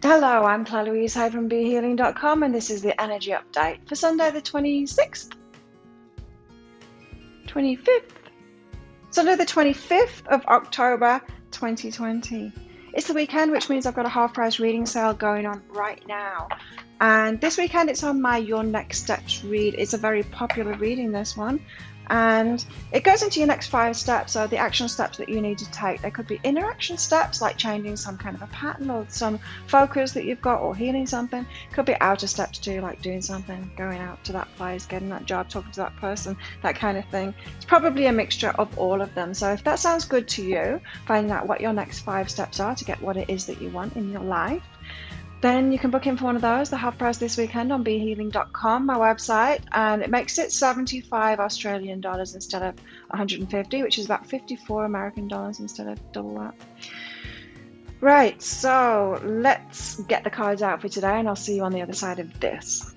Hello, I'm Claire Louise Hyde from BeHealing.com, and this is the energy update for Sunday the 26th, 25th, Sunday the 25th of October 2020. It's the weekend, which means I've got a half price reading sale going on right now. And this weekend it's on my Your Next Steps read. It's a very popular reading, this one. And it goes into your next 5 steps, so the action steps that you need to take. There could be inner action steps like changing some kind of a pattern or some focus that you've got, or healing something. It could be outer steps too, like doing something, going out to that place, getting that job, talking to that person, that kind of thing. It's probably a mixture of all of them. So if that sounds good to you, finding out what your next 5 steps are to get what it is that you want in your life, then you can book in for one of those, the half price this weekend on BeHealing.com, my website, and it makes it 75 Australian dollars instead of 150, which is about 54 American dollars instead of double that. Right, so let's get the cards out for today, and I'll see you on the other side of this.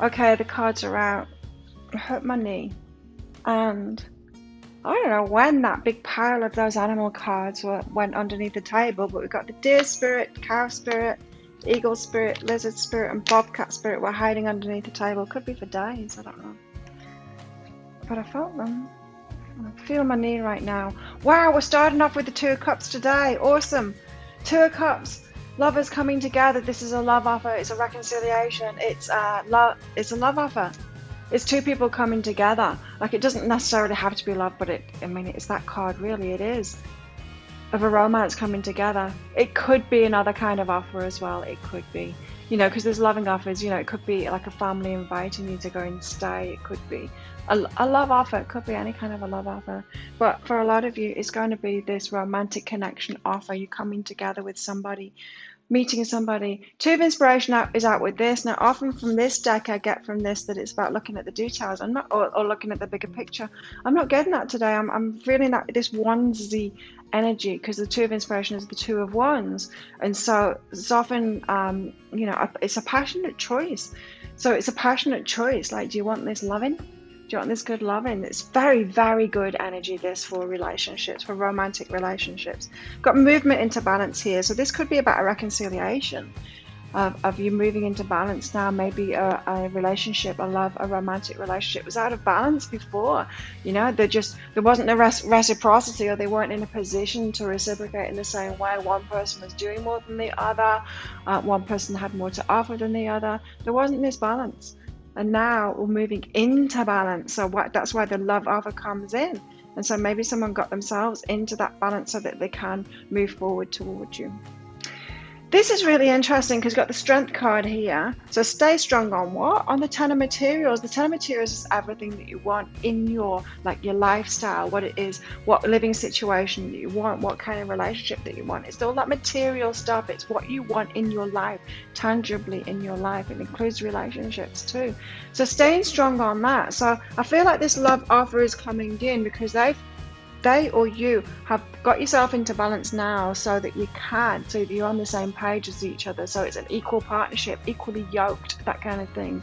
Okay, the cards are out. I hurt my knee. And I don't know when that big pile of those animal cards went underneath the table, but we've got the deer spirit, cow spirit, eagle spirit, lizard spirit, and bobcat spirit were hiding underneath the table. Could be for days, I don't know. But I felt them. I feel my knee right now. Wow, we're starting off with the 2 of Cups today. Awesome. 2 of Cups. Lovers coming together. This is a love offer. It's a reconciliation. It's a love offer. It's 2 people coming together. Like, it doesn't necessarily have to be love, but it's that card, really. It is. Of a romance coming together. It could be another kind of offer as well. It could be. because there's loving offers. It could be like a family inviting you to go and stay. It could be a love offer. It could be any kind of a love offer. But for a lot of you, it's going to be this romantic connection offer. You're coming together with somebody, meeting somebody. Two of Inspiration is out with this. Now, often from this deck, I get from this that it's about looking at the details. I'm not, or looking at the bigger picture. I'm not getting that today. I'm feeling that this onesie energy, because the Two of Inspiration is the Two of Wands, and so it's often, it's a passionate choice. So it's a passionate choice. Like, do you want this loving? Do you want this good loving? It's very, very good energy, this, for relationships, for romantic relationships. Got movement into balance here. So this could be about a reconciliation of you moving into balance now. Maybe a relationship, a romantic relationship was out of balance before. There wasn't a reciprocity, or they weren't in a position to reciprocate in the same way. One person was doing more than the other. One person had more to offer than the other. There wasn't this balance. And now we're moving into balance. So that's why the love offer comes in. And so maybe someone got themselves into that balance so that they can move forward towards you. This is really interesting because you've got the Strength card here. So stay strong on what? On the Ten of Materials. The Ten of Materials is everything that you want in your lifestyle, what it is, what living situation that you want, what kind of relationship that you want. It's all that material stuff. It's what you want in your life, tangibly in your life. It includes relationships too. So staying strong on that. So I feel like this love offer is coming in because they or you have got yourself into balance now, so that you're on the same page as each other. So it's an equal partnership, equally yoked, that kind of thing.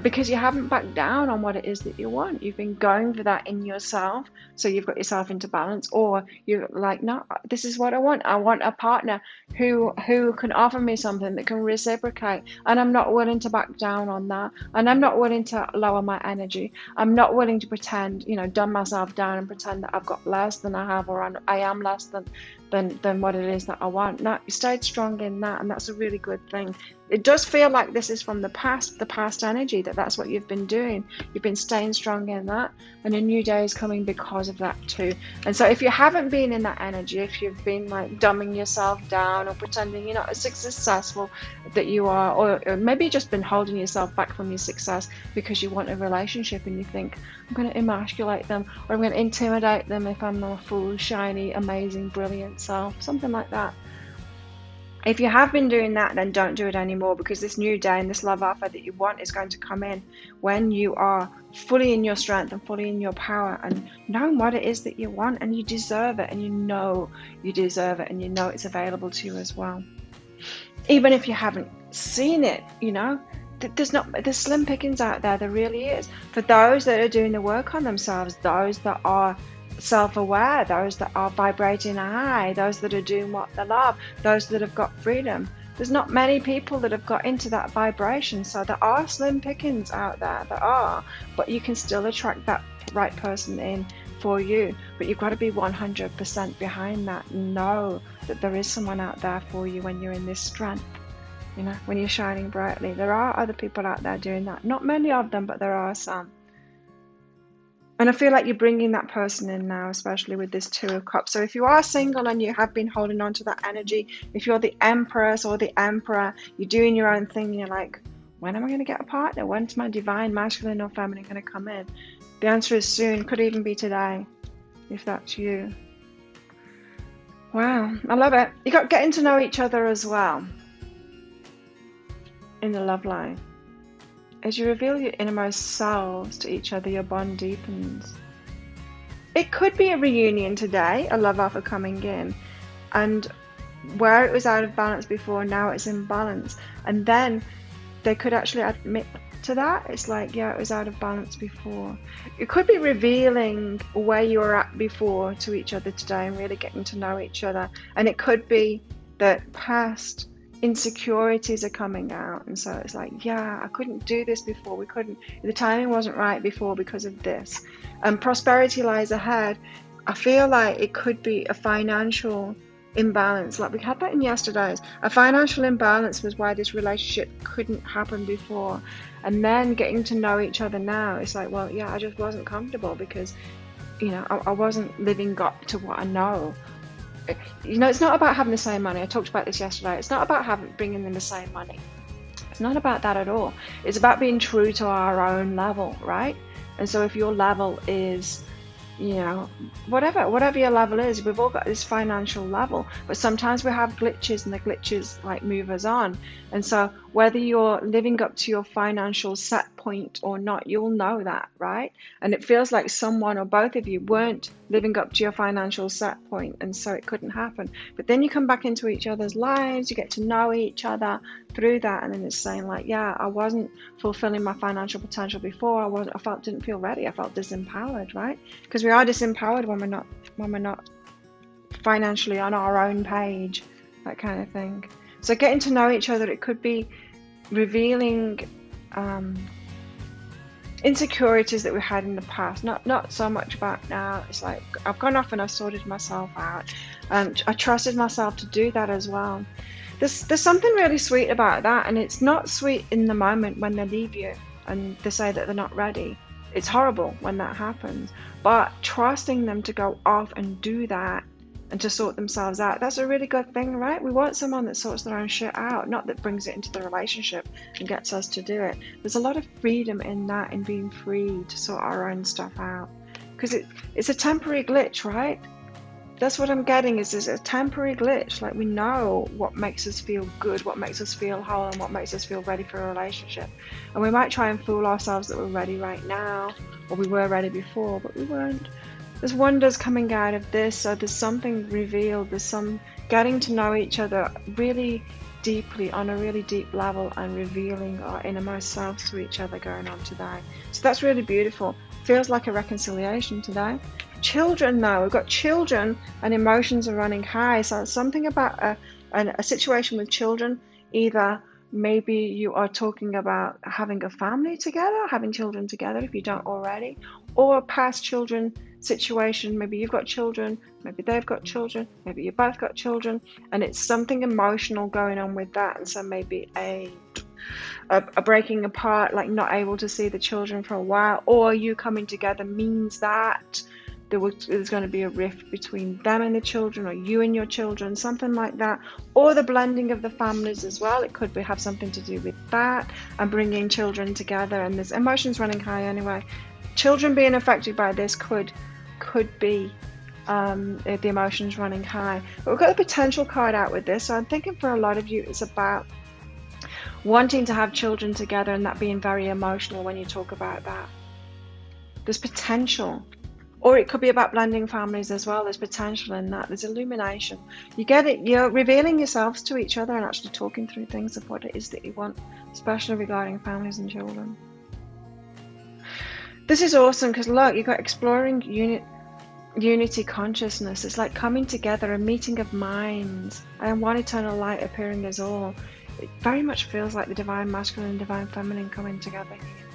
Because you haven't backed down on what it is that you want. You've been going for that in yourself, so you've got yourself into balance. Or you're like, no, this is what I want. I want a partner who can offer me something that can reciprocate, and I'm not willing to back down on that, and I'm not willing to lower my energy. I'm not willing to pretend, dumb myself down and pretend that I've got less than I have, or I am less than what it is that I want. No, you stayed strong in that, and that's a really good thing. It does feel like this is from the past energy, that's what you've been doing. You've been staying strong in that, and a new day is coming because of that too. And so if you haven't been in that energy, if you've been like dumbing yourself down or pretending you're not as successful that you are, or maybe you've just been holding yourself back from your success because you want a relationship and you think, I'm going to emasculate them, or I'm going to intimidate them if I'm not a full, shiny, amazing, brilliant self, something like that. If you have been doing that, then don't do it anymore, because this new day and this love offer that you want is going to come in when you are fully in your strength and fully in your power, and knowing what it is that you want, and you deserve it, and you know you deserve it, and you know it's available to you as well. Even if you haven't seen it, there's slim pickings out there. There really is. For those that are doing the work on themselves, those that are self-aware, those that are vibrating high, those that are doing what they love, those that have got freedom. There's not many people that have got into that vibration, so there are slim pickings out there, but you can still attract that right person in for you. But you've got to be 100% behind that, and know that there is someone out there for you when you're in this strength, when you're shining brightly. There are other people out there doing that, not many of them, but there are some. And I feel like you're bringing that person in now, especially with this Two of Cups. So if you are single and you have been holding on to that energy, if you're the Empress or the Emperor, you're doing your own thing, and you're like, when am I going to get a partner? When's my divine masculine or feminine going to come in? The answer is soon. Could even be today, if that's you. Wow, I love it. You got getting to know each other as well in the love line. As you reveal your innermost selves to each other, your bond deepens. It could be a reunion today, a love offer coming in, and where it was out of balance before, now it's in balance. And then they could actually admit to that. It's like, yeah, it was out of balance before. It could be revealing where you were at before to each other today, and really getting to know each other. And it could be that past insecurities are coming out, and so it's like, yeah, I couldn't do this before, the timing wasn't right before because of this, and prosperity lies ahead. I feel like it could be a financial imbalance, like we had that in yesterday's. A financial imbalance was why this relationship couldn't happen before, and then getting to know each other now, it's like, well, yeah, I just wasn't comfortable because I wasn't living up to what I know. It's not about having the same money. I talked about this yesterday. It's not about bringing in the same money. It's not about that at all. It's about being true to our own level, right? And so if your level is, you know, whatever your level is, we've all got this financial level, but sometimes we have glitches, and the glitches like move us on. And so whether you're living up to your financial set point or not, you'll know that, right? And it feels like someone or both of you weren't living up to your financial set point, and so it couldn't happen. But then you come back into each other's lives, you get to know each other through that, and then it's saying like, yeah, I wasn't fulfilling my financial potential before. Didn't feel ready. I felt disempowered, right? Because we are disempowered when we're not financially on our own page, that kind of thing. So getting to know each other, it could be revealing insecurities that we had in the past, not so much about now. It's like I've gone off and I've sorted myself out. I trusted myself to do that as well. There's something really sweet about that, and it's not sweet in the moment when they leave you and they say that they're not ready. It's horrible when that happens, but trusting them to go off and do that and to sort themselves out, that's a really good thing, right? We want someone that sorts their own shit out, not that brings it into the relationship and gets us to do it. There's a lot of freedom in that, in being free to sort our own stuff out, because it's a temporary glitch, right? That's what I'm getting, is a temporary glitch. Like, we know what makes us feel good, what makes us feel whole, and what makes us feel ready for a relationship. And we might try and fool ourselves that we're ready right now, or we were ready before, but we weren't. There's wonders coming out of this. So there's something revealed. There's some getting to know each other really deeply, on a really deep level, and revealing our innermost selves to each other going on today. So that's really beautiful. Feels like a reconciliation today. Children, though, we've got children and emotions are running high. So something about a situation with children, either maybe you are talking about having a family together, having children together if you don't already, or a past children situation. Maybe you've got children, maybe they've got children, maybe you both got children, and it's something emotional going on with that. And so maybe a breaking apart, like not able to see the children for a while, or you coming together means that there's going to be a rift between them and the children, or you and your children, something like that. Or the blending of the families as well. It could have something to do with that, and bringing children together. And there's emotions running high anyway. Children being affected by this could be the emotions running high. But we've got the potential card out with this. So I'm thinking for a lot of you, it's about wanting to have children together, and that being very emotional when you talk about that. There's potential. Or it could be about blending families as well. There's potential in that. There's illumination. You get it. You're revealing yourselves to each other and actually talking through things of what it is that you want, especially regarding families and children. This is awesome because look, you've got exploring unity consciousness. It's like coming together, a meeting of minds, and one eternal light appearing as all. It very much feels like the divine masculine and divine feminine coming together here.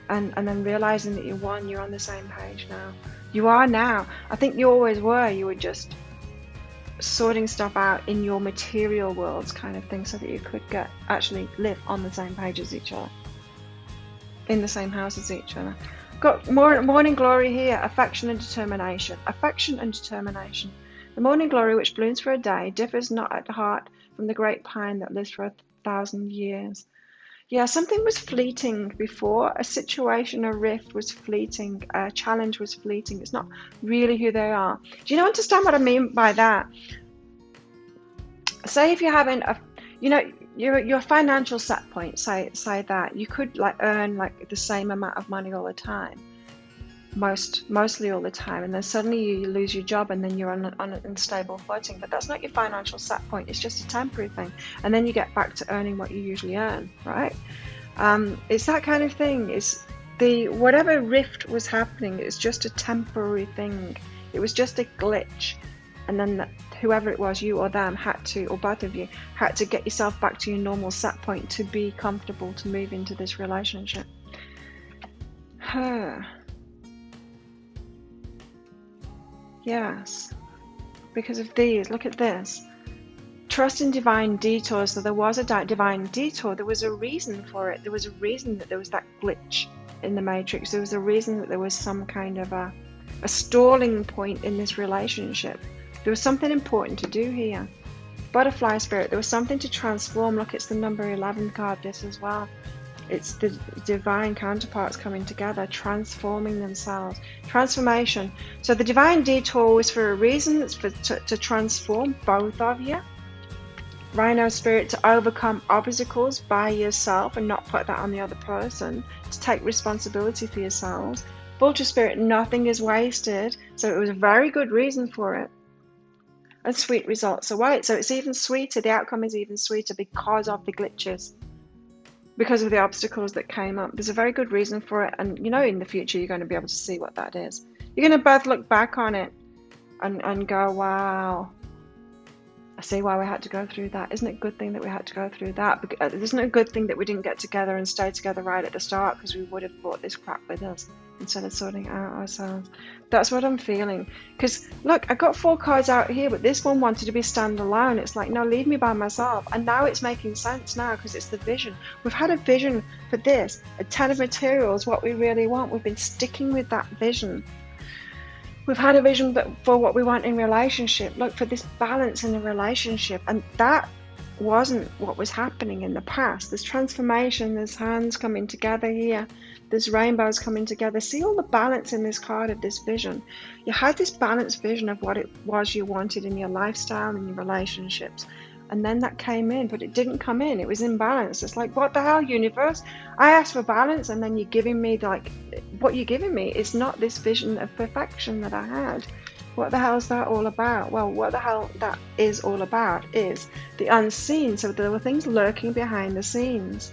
And then realizing that you're one, you're on the same page now. You are now. I think you always were. You were just sorting stuff out in your material worlds kind of thing, so that you could actually live on the same page as each other, in the same house as each other. Got morning glory here, affection and determination. Affection and determination. The morning glory, which blooms for a day, differs not at heart from the great pine that lives for 1,000 years. Yeah, something was fleeting before. A situation, a rift was fleeting. A challenge was fleeting. It's not really who they are. Do you understand what I mean by that? Say if you're having your financial set point, say that you could earn the same amount of money all the time, mostly all the time, and then suddenly you lose your job, and then you're on an unstable footing. But that's not your financial set point. It's just a temporary thing, and then you get back to earning what you usually earn, right? It's that kind of thing. It's whatever rift was happening, it's just a temporary thing. It was just a glitch, and then whoever it was, you or them, had to, or both of you, had to get yourself back to your normal set point to be comfortable to move into this relationship. Yes, because of these. Look at this. Trust in divine detours. So there was a divine detour. There was a reason for it. There was a reason that there was that glitch in the matrix. There was a reason that there was some kind of a stalling point in this relationship. There was something important to do here. Butterfly spirit, there was something to transform. Look, it's the number 11 card, this as well. It's the divine counterparts coming together, transforming themselves. Transformation. So the divine detour was for a reason. It's to transform both of you. Rhino spirit, to overcome obstacles by yourself and not put that on the other person. To take responsibility for yourselves. Vulture spirit, nothing is wasted. So it was a very good reason for it. And sweet results await. So it's even sweeter. The outcome is even sweeter because of the glitches. Because of the obstacles that came up. There's a very good reason for it, and you know in the future you're going to be able to see what that is. You're going to both look back on it and go, wow, I see why we had to go through that. Isn't it a good thing that we had to go through that? Isn't it a good thing that we didn't get together and stay together right at the start, because we would have brought this crap with us instead of sorting it out ourselves. That's what I'm feeling. Because look, I got 4 cards out here, but this one wanted to be standalone. It's like, no, leave me by myself. And now it's making sense now, because it's the vision. We've had a vision for this, a 10 of materials, what we really want. We've been sticking with that vision. We've had a vision for what we want in relationship. Look, for this balance in a relationship. And that wasn't what was happening in the past. There's transformation, there's hands coming together here, there's rainbows coming together. See all the balance in this card of this vision. You had this balanced vision of what it was you wanted in your lifestyle and your relationships, and then that came in, but it didn't come in. It was imbalanced. It's like, what the hell, universe? I asked for balance, and then you're giving me, like, what you're giving me is not this vision of perfection that I had. What the hell is that all about? Well, what the hell that is all about is the unseen. So there were things lurking behind the scenes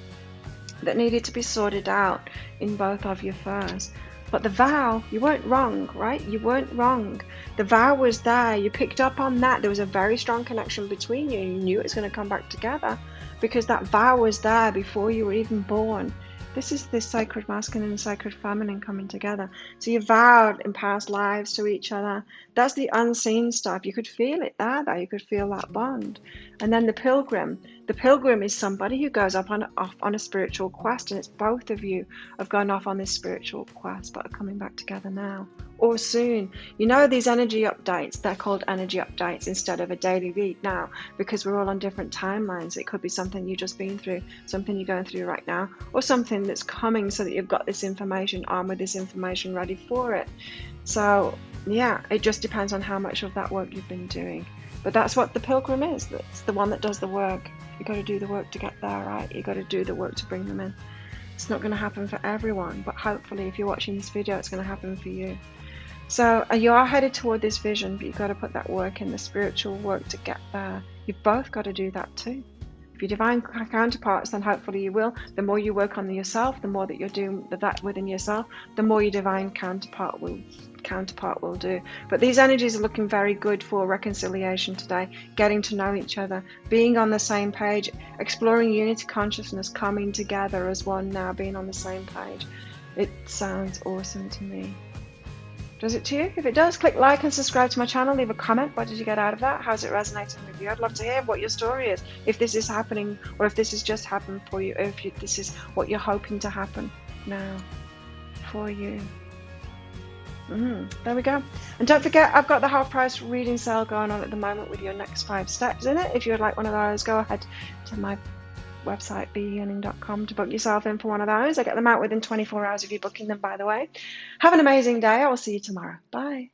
that needed to be sorted out in both of you first. But the vow, you weren't wrong, right? You weren't wrong. The vow was there. You picked up on that. There was a very strong connection between you. You knew it was going to come back together because that vow was there before you were even born. This is this sacred masculine and sacred feminine coming together. So you vowed in past lives to each other. That's the unseen stuff. You could feel it there, though. You could feel that bond. And then the pilgrim. The pilgrim is somebody who goes off on a spiritual quest, and it's both of you have gone off on this spiritual quest, but are coming back together now or soon. You know, these energy updates, they're called energy updates instead of a daily read now, because we're all on different timelines. It could be something you've just been through, something you're going through right now, or something that's coming, so that you've got this information on with this information ready for it. So yeah, it just depends on how much of that work you've been doing. But that's what the pilgrim is. That's the one that does the work. You got to do the work to get there, right? You got to do the work to bring them in. It's not going to happen for everyone, but hopefully if you're watching this video, it's going to happen for you. So you are headed toward this vision, but you've got to put that work in, the spiritual work to get there. You've both got to do that too. If you're divine counterparts, then hopefully you will. The more you work on yourself, the more that you're doing that within yourself, the more your divine counterpart will do. But these energies are looking very good for reconciliation today, getting to know each other, being on the same page, exploring unity consciousness, coming together as one now, being on the same page. It sounds awesome to me. Does it to you? If it does, click like and subscribe to my channel. Leave a comment. What did you get out of that? How's it resonating with you? I'd love to hear what your story is. If this is happening, or if this has just happened for you, or if this is what you're hoping to happen now for you. There we go. And don't forget, I've got the half price reading sale going on at the moment with your next 5 steps in it. If you would like one of those, go ahead to my website, behealing.com, to book yourself in for one of those. I get them out within 24 hours of you booking them, by the way. Have an amazing day. I will see you tomorrow. Bye.